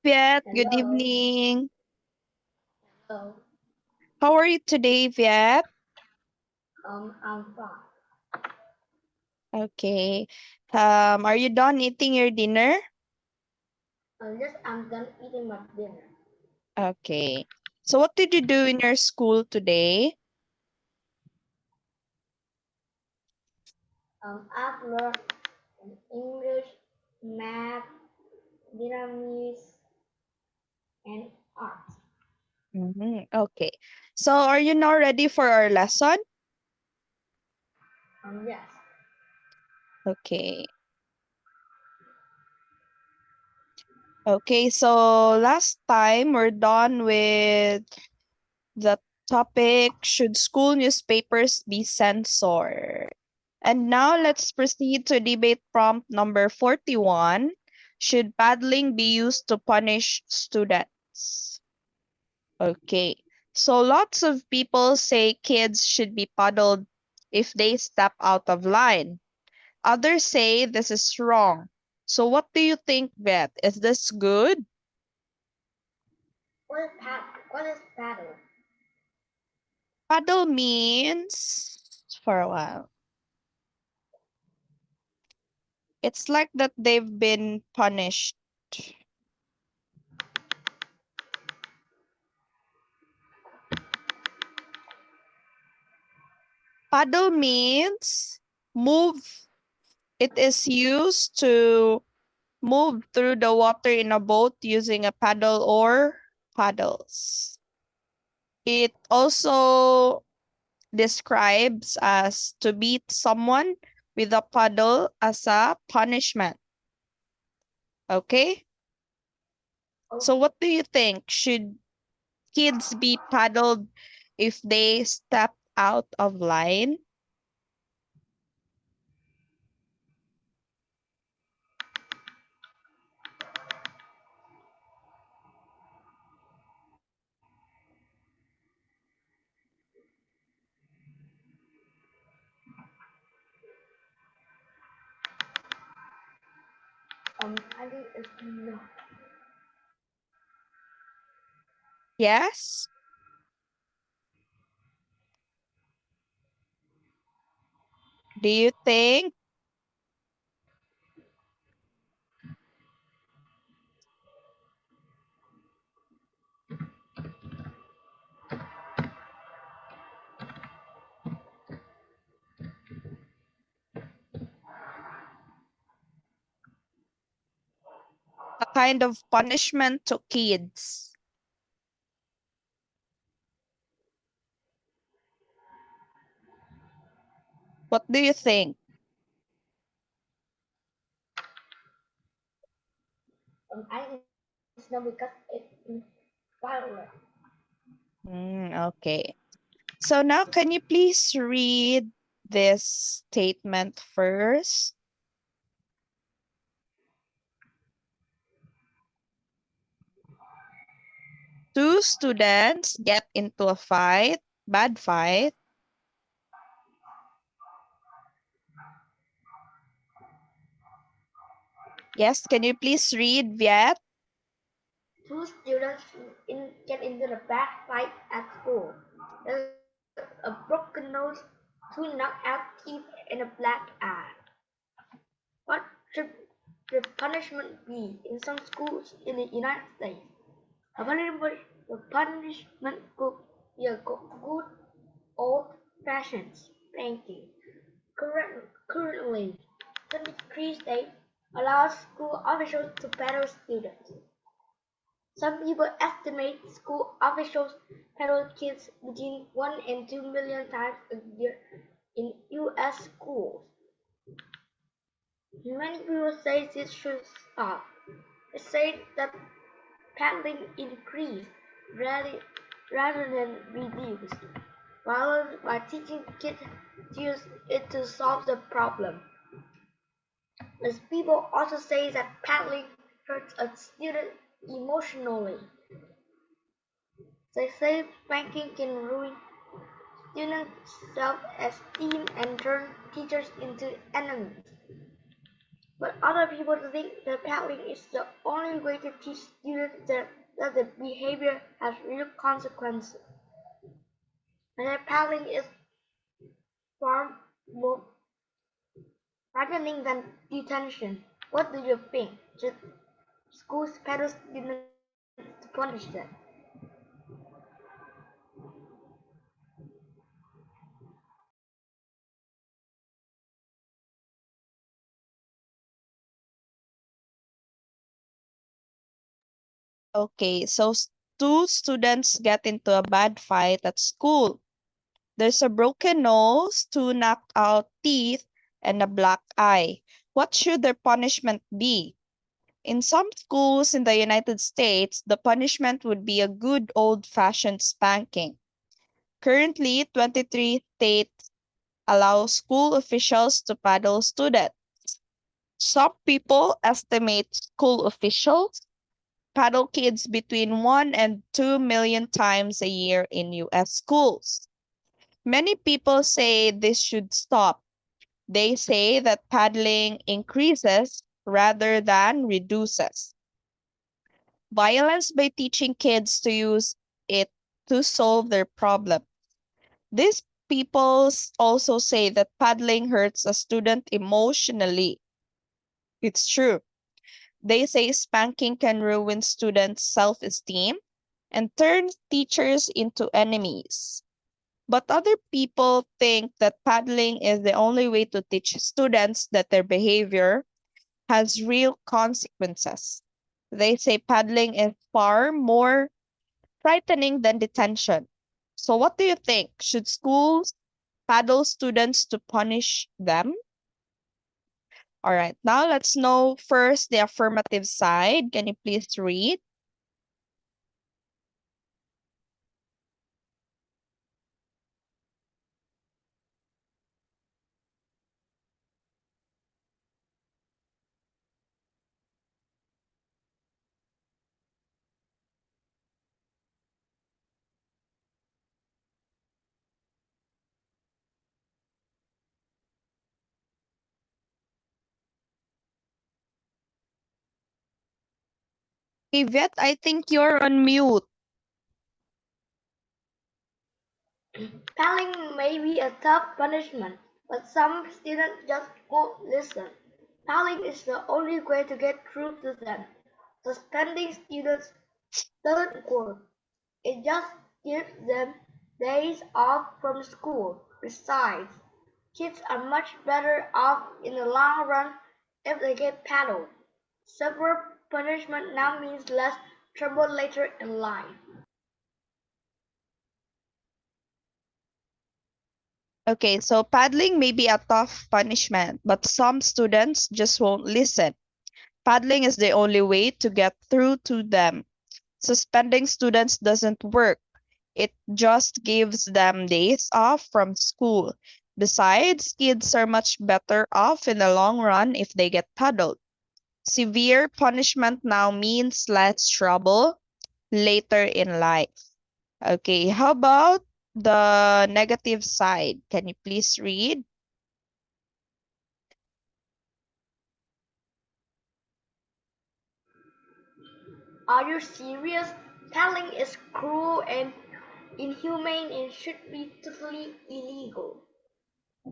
Viet, good Hello. evening. Hello. How are you today, Viet? I'm fine. Okay. Are you done eating your dinner? Yes, I'm done eating my dinner. Okay. So what did you do in your school today? I've learned English, math, Vietnamese, and art. Okay. So are you now ready for our lesson? Yes. Okay. Okay, so last time we're done with the topic, should school newspapers be censored? And now let's proceed to debate prompt number 41. Should paddling be used to punish students? Okay. So lots of people say kids should be paddled if they step out of line. Others say this is wrong. So what do you think, Beth? Is this good? What is paddle? Paddle means for a while. It's like that they've been punished. Paddle means move. It is used to move through the water in a boat using a paddle or paddles. It also describes as to beat someone with a paddle as a punishment. Okay? So Okay. what do you think? Should kids be paddled if they step out of line? I think it's no. Yes? Do you think? A kind of punishment to kids? What do you think? I think it's no because it's violent. Okay. So now, can you please read this statement first? Two students get into a fight, bad fight. Yes, can you please read, Viet? Two students get into a bad fight at school. There's a broken nose, two knocked out teeth, and a black eye. What should the punishment be in some schools in the United States? The punishment could be a good old-fashioned spanking. Currently, 23 states allow school officials to paddle students. Some people estimate school officials paddle kids between 1 and 2 million times a year in U.S. schools. Many people say this should stop. They say that paddling increased rather than reduced, by teaching kids to use it to solve the problem. As people also say that paddling hurts a student emotionally. They say spanking can ruin students' self-esteem and turn teachers into enemies. But other people think that paddling is the only way to teach students that the behavior has real consequences, and that paddling is far more frightening than detention. What do you think? Should schools paddle students to punish them? Okay, so two students get into a bad fight at school. There's a broken nose, two knocked out teeth, and a black eye. What should their punishment be? In some schools in the United States, the punishment would be a good old-fashioned spanking. Currently, 23 states allow school officials to paddle students. Some people estimate school officials paddle kids between 1 and 2 million times a year in US schools. Many people say this should stop. They say that paddling increases rather than reduces violence by teaching kids to use it to solve their problem. These people also say that paddling hurts a student emotionally. It's true. They say spanking can ruin students' self esteem and turn teachers into enemies. But other people think that paddling is the only way to teach students that their behavior has real consequences. They say paddling is far more frightening than detention. So, what do you think? Should schools paddle students to punish them? All right, now let's know first the affirmative side. Can you please read? Hey, Viet, I think you're on mute. Paddling may be a tough punishment, but some students just won't listen. Paddling is the only way to get through to them. Suspending students doesn't work. It just gives them days off from school. Besides, kids are much better off in the long run if they get paddled. Severe punishment now means less trouble later in life. Okay, so paddling may be a tough punishment, but some students just won't listen. Paddling is the only way to get through to them. Suspending students doesn't work. It just gives them days off from school. Besides, kids are much better off in the long run if they get paddled. Severe punishment now means less trouble later in life. Okay, how about the negative side? Can you please read? Are you serious? Paddling is cruel and inhumane and should be totally illegal.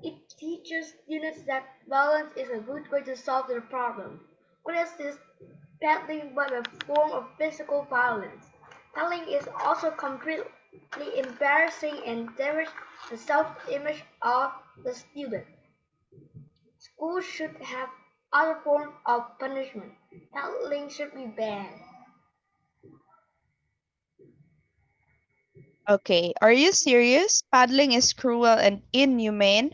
It teaches students that violence is a good way to solve their problem. What is this paddling but a form of physical violence? Paddling is also completely embarrassing and damages the self-image of the student. Schools should have other forms of punishment. Paddling should be banned. Okay, are you serious? Paddling is cruel and inhumane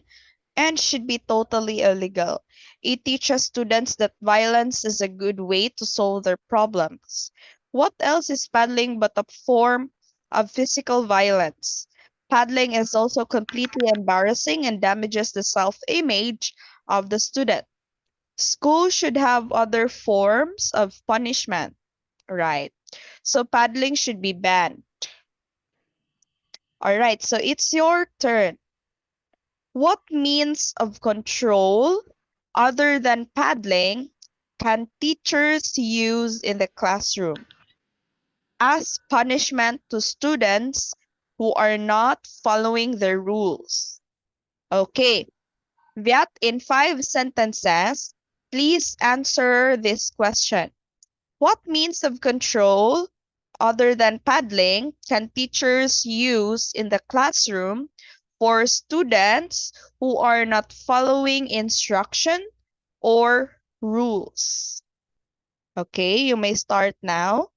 and should be totally illegal. It teaches students that violence is a good way to solve their problems. What else is paddling but a form of physical violence? Paddling is also completely embarrassing and damages the self image of the student. School should have other forms of punishment, right? So paddling should be banned. All right, so it's your turn. What means of control other than paddling can teachers use in the classroom as punishment to students who are not following the rules? Okay, Viet, in 5 sentences, please answer this question. What means of control, other than paddling, can teachers use in the classroom for students who are not following instruction or rules? Okay, you may start now.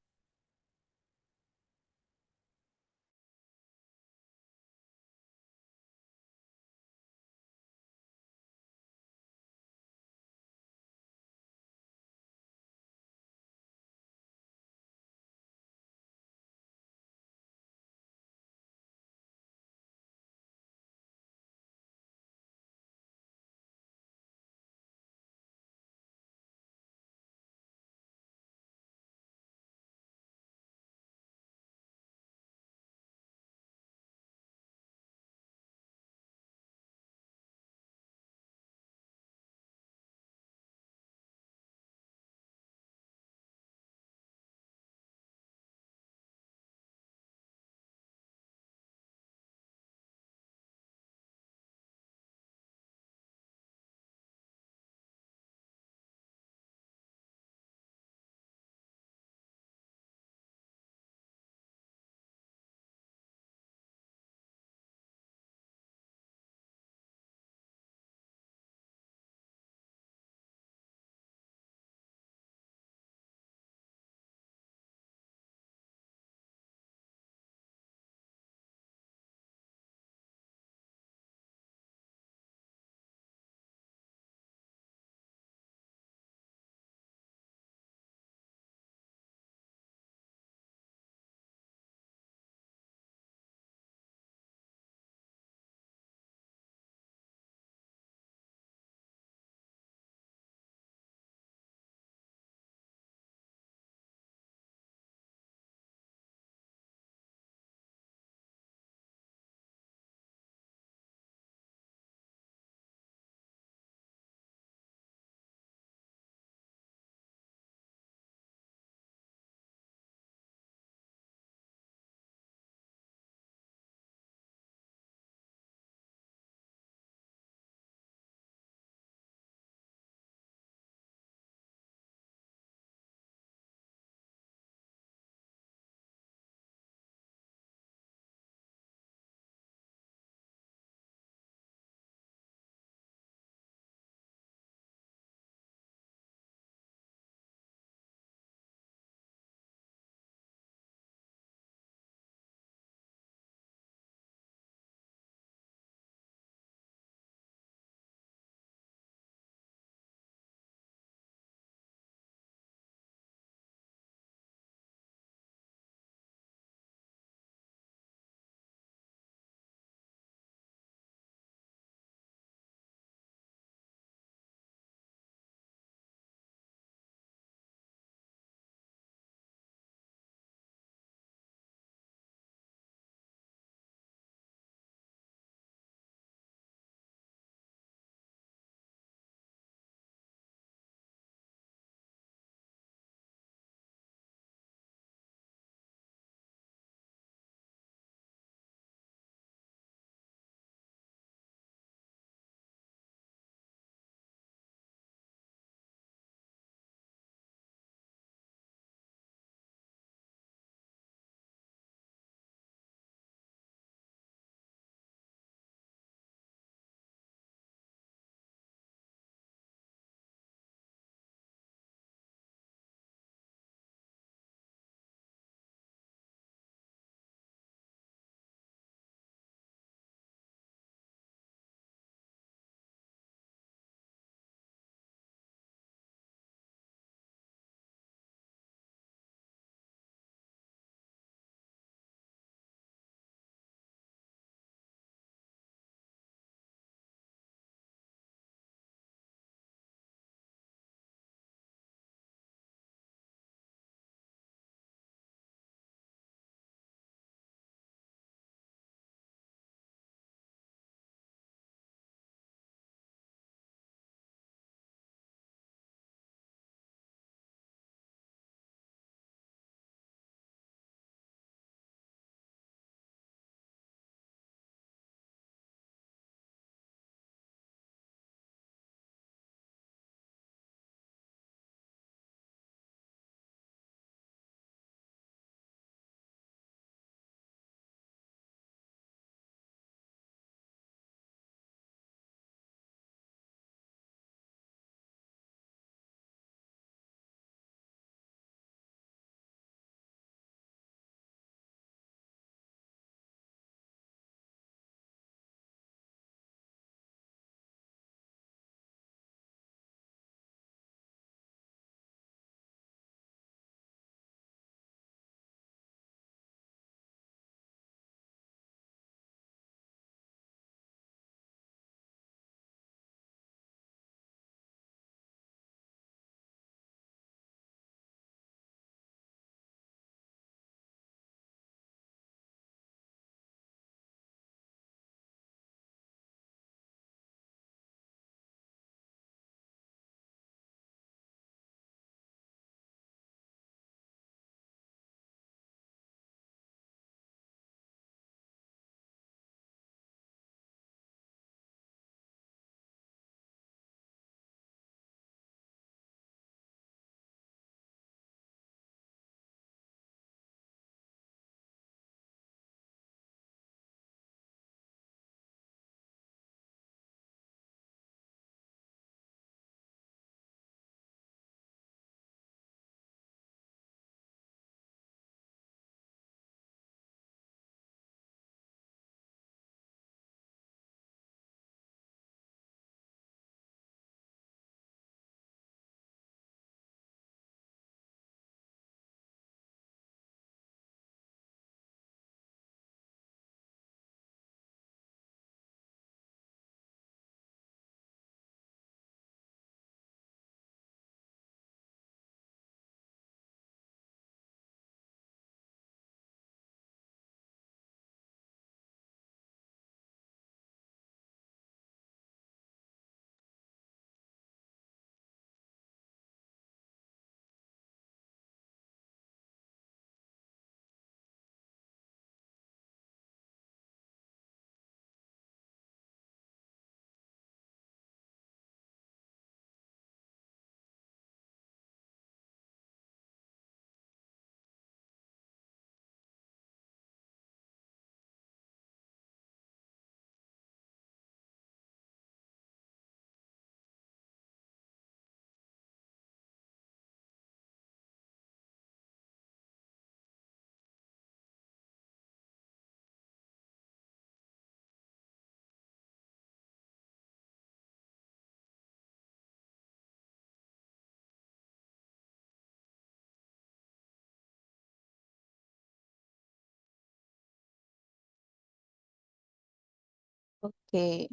Okay.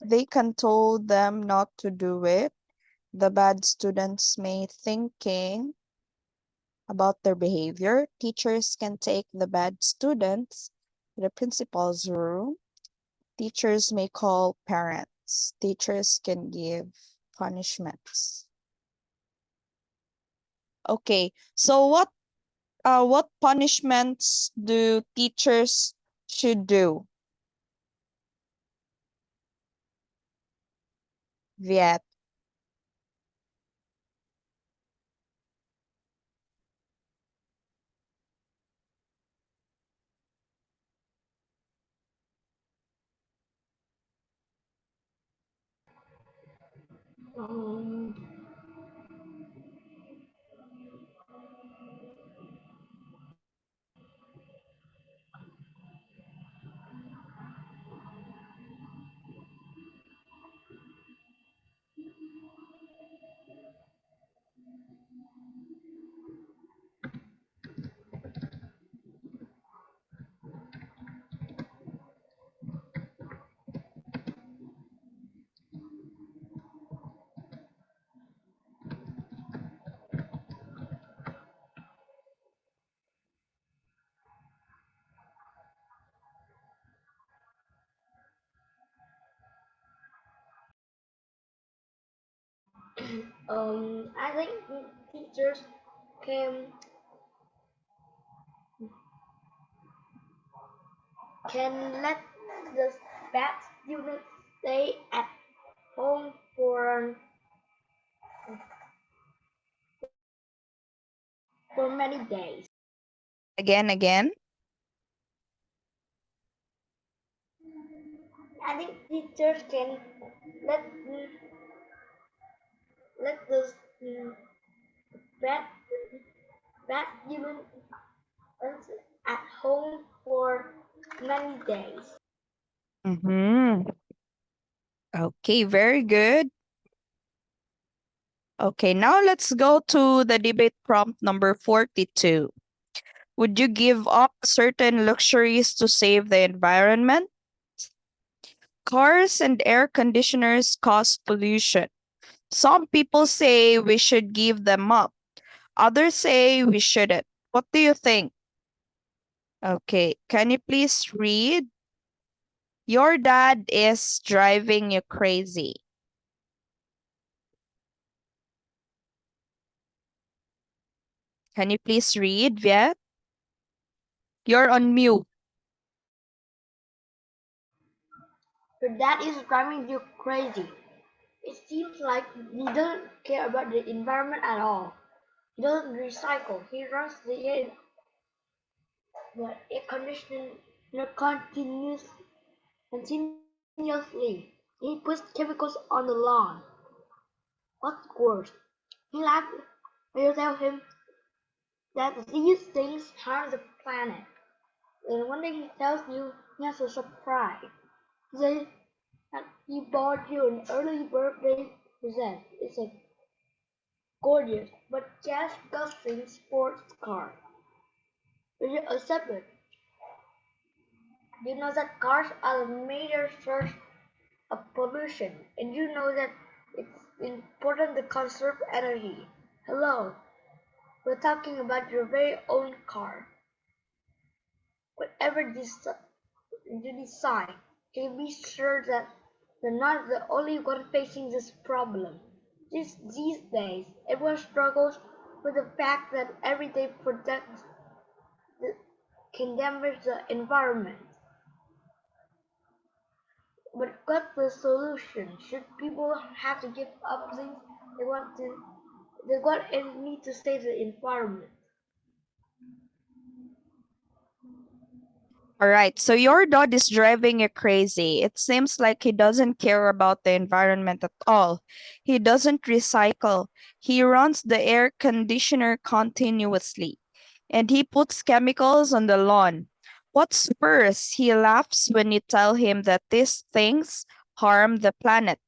They can told them not to do it. The bad students may thinking about their behavior. Teachers can take the bad students to the principal's room. Teachers may call parents. Teachers can give punishments. Okay, so what punishments do teachers should do? Viet. Um, I think teachers can can let the bad students stay at home for many days. Again. I think teachers can let let the bad bad students at home for many days. Mm-hmm. Okay, very good. Okay, now let's go to the debate prompt number 42. Would you give up certain luxuries to save the environment? Cars and air conditioners cause pollution. Some people say we should give them up. Others say we shouldn't. What do you think? Okay, can you please read? Your dad is driving you crazy. Can you please read, Viet? You're on mute. Your dad is driving you crazy. It seems like he doesn't care about the environment at all. He doesn't recycle. He runs the air conditioner continuously. He puts chemicals on the lawn. What's worse, he laughs when you tell him that these things harm the planet. And one day he tells you he has a surprise. He says that he bought you an early birthday present. It's a gorgeous but gas guzzling sports car. Will you accept it? You know that cars are a major source of pollution, and you know that it's important to conserve energy. Hello, we're talking about your very own car. Whatever you decide, can you be sure that you're not the only one facing this problem? These days, everyone struggles with the fact that everyday products can damage the environment. But what's the solution? Should people have to give up things they want to they want and need to save the environment? All right, so your dad is driving you crazy. It seems like he doesn't care about the environment at all. He doesn't recycle. He runs the air conditioner continuously. And he puts chemicals on the lawn. What's worse, he laughs when you tell him that these things harm the planet.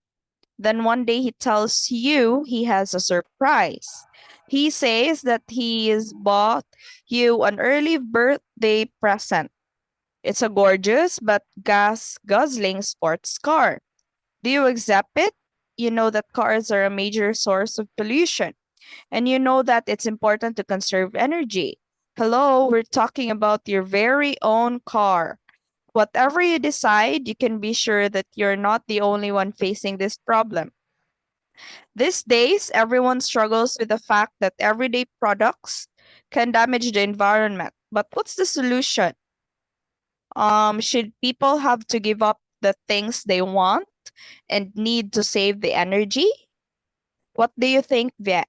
Then one day he tells you he has a surprise. He says that he has bought you an early birthday present. It's a gorgeous but gas guzzling sports car. Do you accept it? You know that cars are a major source of pollution, and you know that it's important to conserve energy. Hello, we're talking about your very own car. Whatever you decide, you can be sure that you're not the only one facing this problem. These days, everyone struggles with the fact that everyday products can damage the environment. But what's the solution? Should people have to give up the things they want and need to save the energy? What do you think, Viet?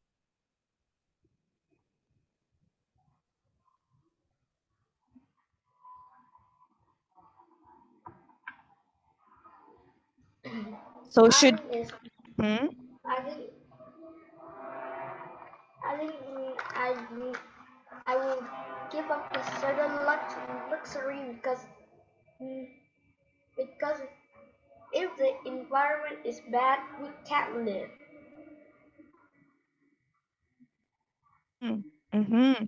So I should think is hmm? I think I think I will give up a certain luxury mm, because if the environment is bad, we can't live. Mm-hmm.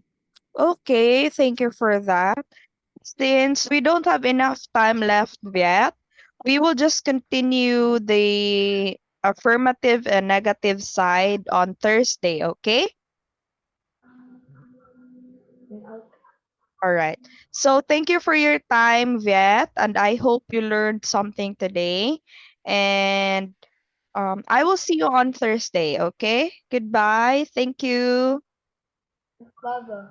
Okay, thank you for that. Since we don't have enough time left yet, we will just continue the affirmative and negative side on Thursday, okay? Okay. All right. So thank you for your time, Viet, and I hope you learned something today. And I will see you on Thursday, okay? Goodbye. Thank you. Bye bye.